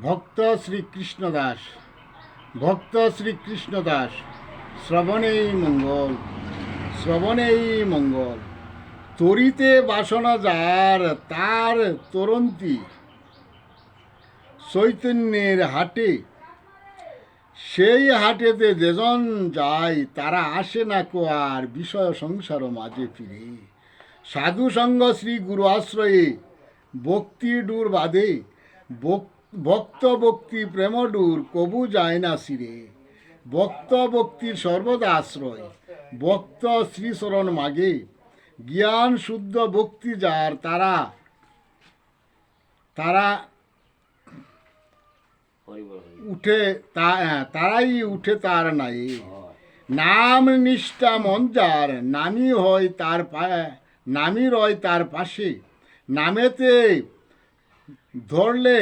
ভক্ত শ্রীকৃষ্ণ দাস, ভক্ত শ্রীকৃষ্ণ দাস, শ্রবণেই মঙ্গল, শ্রবণেই মঙ্গল। তরিতে বাসনা যার তার তরন্তি চৈতন্যের হাটে, সেই হাটেতে যেজন যায় তারা আসে না কো আর বিষয় সংসার মাঝে ফিরে। সাধু সঙ্গ শ্রী গুরু আশ্রয়ে ভক্তি ডুর বাঁধে, ভক্ত ভক্তি প্রেম ডুর কবু যায় না সিরে। ভক্ত ভক্তির সর্বদা আশ্রয়, ভক্ত শ্রীচরণ মাগে। জ্ঞান শুদ্ধ ভক্তি যার তারা তারা উঠে তারাই উঠে তার নাই। নাম নিষ্ঠা মন যার নামই হয় তার নামই রয় তার পাশে। নামেতে ধরলে